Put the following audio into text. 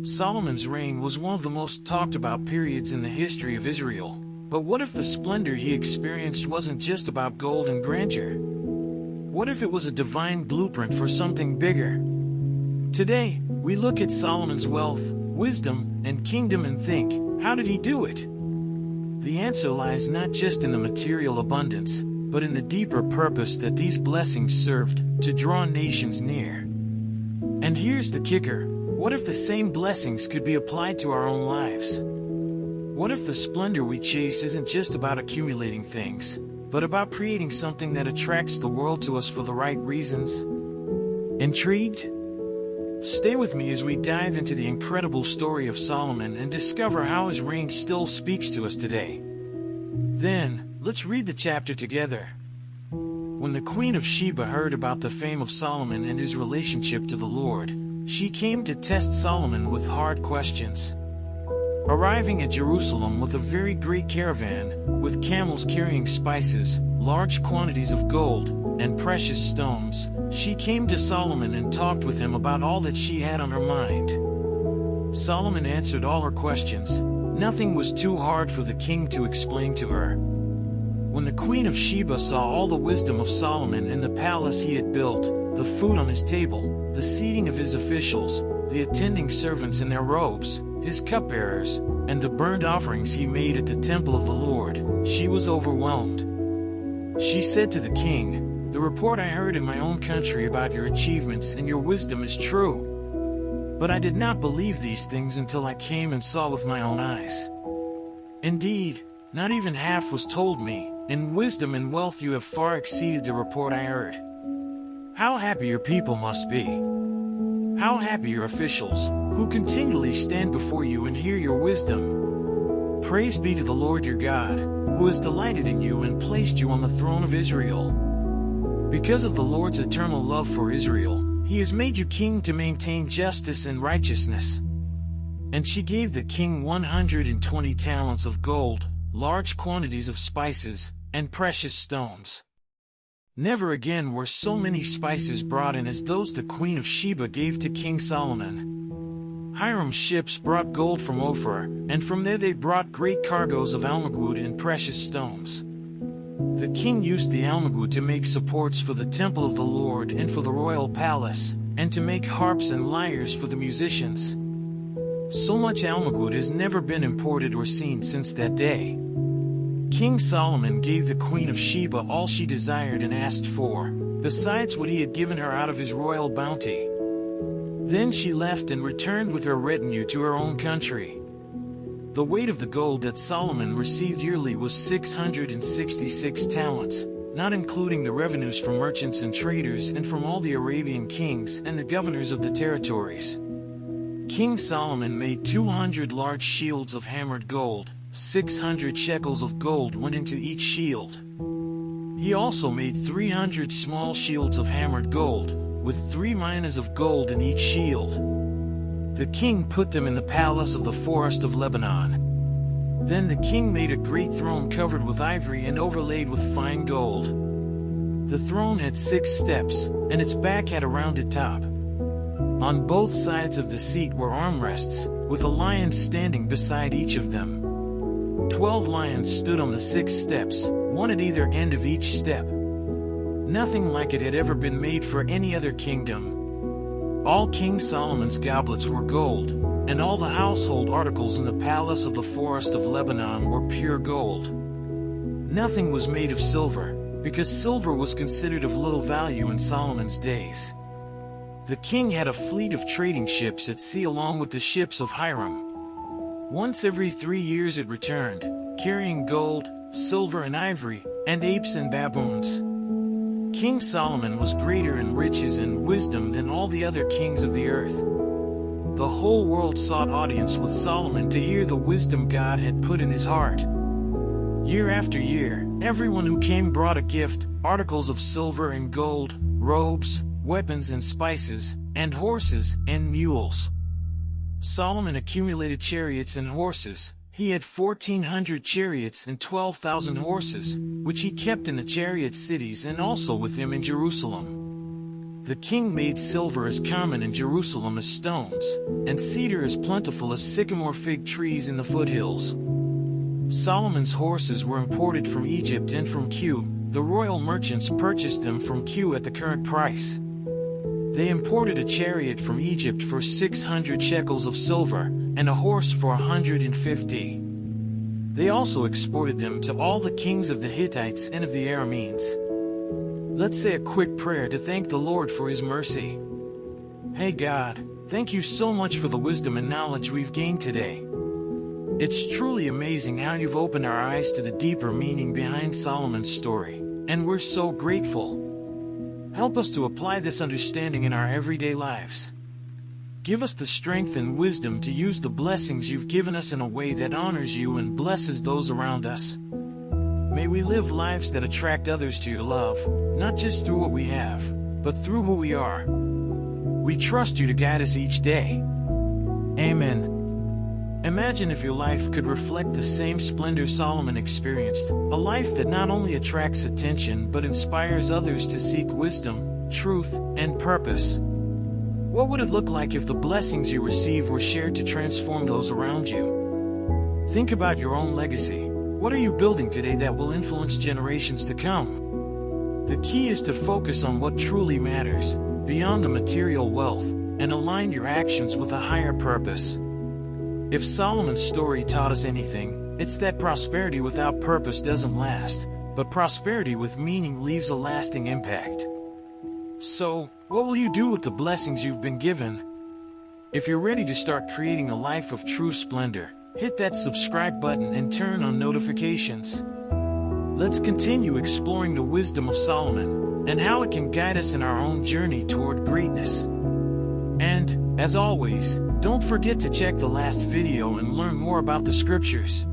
Solomon's reign was one of the most talked about periods in the history of Israel. But what if the splendor he experienced wasn't just about gold and grandeur? What if it was a divine blueprint for something bigger? Today, we look at Solomon's wealth, wisdom, and kingdom and think, how did he do it? The answer lies not just in the material abundance, but in the deeper purpose that these blessings served, to draw nations near. And here's the kicker: what if the same blessings could be applied to our own lives? What if the splendor we chase isn't just about accumulating things, but about creating something that attracts the world to us for the right reasons? Intrigued? Stay with me as we dive into the incredible story of Solomon and discover how his reign still speaks to us today. Then, let's read the chapter together. When the Queen of Sheba heard about the fame of Solomon and his relationship to the Lord, she came to test Solomon with hard questions. Arriving at Jerusalem with a very great caravan, with camels carrying spices, large quantities of gold, and precious stones, she came to Solomon and talked with him about all that she had on her mind. Solomon answered all her questions. Nothing was too hard for the king to explain to her. When the Queen of Sheba saw all the wisdom of Solomon and the palace he had built, the food on his table, the seating of his officials, the attending servants in their robes, his cupbearers, and the burnt offerings he made at the temple of the Lord, she was overwhelmed. She said to the king, "The report I heard in my own country about your achievements and your wisdom is true. But I did not believe these things until I came and saw with my own eyes. Indeed, not even half was told me. In wisdom and wealth you have far exceeded the report I heard. How happy your people must be! How happy your officials, who continually stand before you and hear your wisdom! Praise be to the Lord your God, who has delighted in you and placed you on the throne of Israel. Because of the Lord's eternal love for Israel, he has made you king to maintain justice and righteousness." And she gave the king 120 talents of gold, large quantities of spices, and precious stones. Never again were so many spices brought in as those the Queen of Sheba gave to King Solomon. Hiram's ships brought gold from Ophir, and from there they brought great cargoes of almugwood and precious stones. The king used the almugwood to make supports for the temple of the Lord and for the royal palace, and to make harps and lyres for the musicians. So much almugwood has never been imported or seen since that day. King Solomon gave the Queen of Sheba all she desired and asked for, besides what he had given her out of his royal bounty. Then she left and returned with her retinue to her own country. The weight of the gold that Solomon received yearly was 666 talents, not including the revenues from merchants and traders and from all the Arabian kings and the governors of the territories. King Solomon made 200 large shields of hammered gold. 600 shekels of gold went into each shield. He also made 300 small shields of hammered gold, with 3 minas of gold in each shield. The king put them in the palace of the forest of Lebanon. Then the king made a great throne covered with ivory and overlaid with fine gold. The throne had 6 steps, and its back had a rounded top. On both sides of the seat were armrests, with a lion standing beside each of them. 12 lions stood on the 6 steps, one at either end of each step. Nothing like it had ever been made for any other kingdom. All King Solomon's goblets were gold, and all the household articles in the palace of the forest of Lebanon were pure gold. Nothing was made of silver, because silver was considered of little value in Solomon's days. The king had a fleet of trading ships at sea along with the ships of Hiram. Once every 3 years it returned, carrying gold, silver and ivory, and apes and baboons. King Solomon was greater in riches and wisdom than all the other kings of the earth. The whole world sought audience with Solomon to hear the wisdom God had put in his heart. Year after year, everyone who came brought a gift, articles of silver and gold, robes, weapons and spices, and horses and mules. Solomon accumulated chariots and horses. He had 1,400 chariots and 12,000 horses, which he kept in the chariot cities and also with him in Jerusalem. The king made silver as common in Jerusalem as stones, and cedar as plentiful as sycamore fig trees in the foothills. Solomon's horses were imported from Egypt and from Q. The royal merchants purchased them from Q at the current price. They imported a chariot from Egypt for 600 shekels of silver, and a horse for 150. They also exported them to all the kings of the Hittites and of the Arameans. Let's say a quick prayer to thank the Lord for His mercy. Hey God, thank you so much for the wisdom and knowledge we've gained today. It's truly amazing how you've opened our eyes to the deeper meaning behind Solomon's story, and we're so grateful. Help us to apply this understanding in our everyday lives. Give us the strength and wisdom to use the blessings you've given us in a way that honors you and blesses those around us. May we live lives that attract others to your love, not just through what we have, but through who we are. We trust you to guide us each day. Amen. Imagine if your life could reflect the same splendor Solomon experienced, a life that not only attracts attention but inspires others to seek wisdom, truth, and purpose. What would it look like if the blessings you receive were shared to transform those around you? Think about your own legacy. What are you building today that will influence generations to come? The key is to focus on what truly matters, beyond the material wealth, and align your actions with a higher purpose. If Solomon's story taught us anything, it's that prosperity without purpose doesn't last, but prosperity with meaning leaves a lasting impact. So, what will you do with the blessings you've been given? If you're ready to start creating a life of true splendor, hit that subscribe button and turn on notifications. Let's continue exploring the wisdom of Solomon and how it can guide us in our own journey toward greatness. And, as always, don't forget to check the last video and learn more about the scriptures.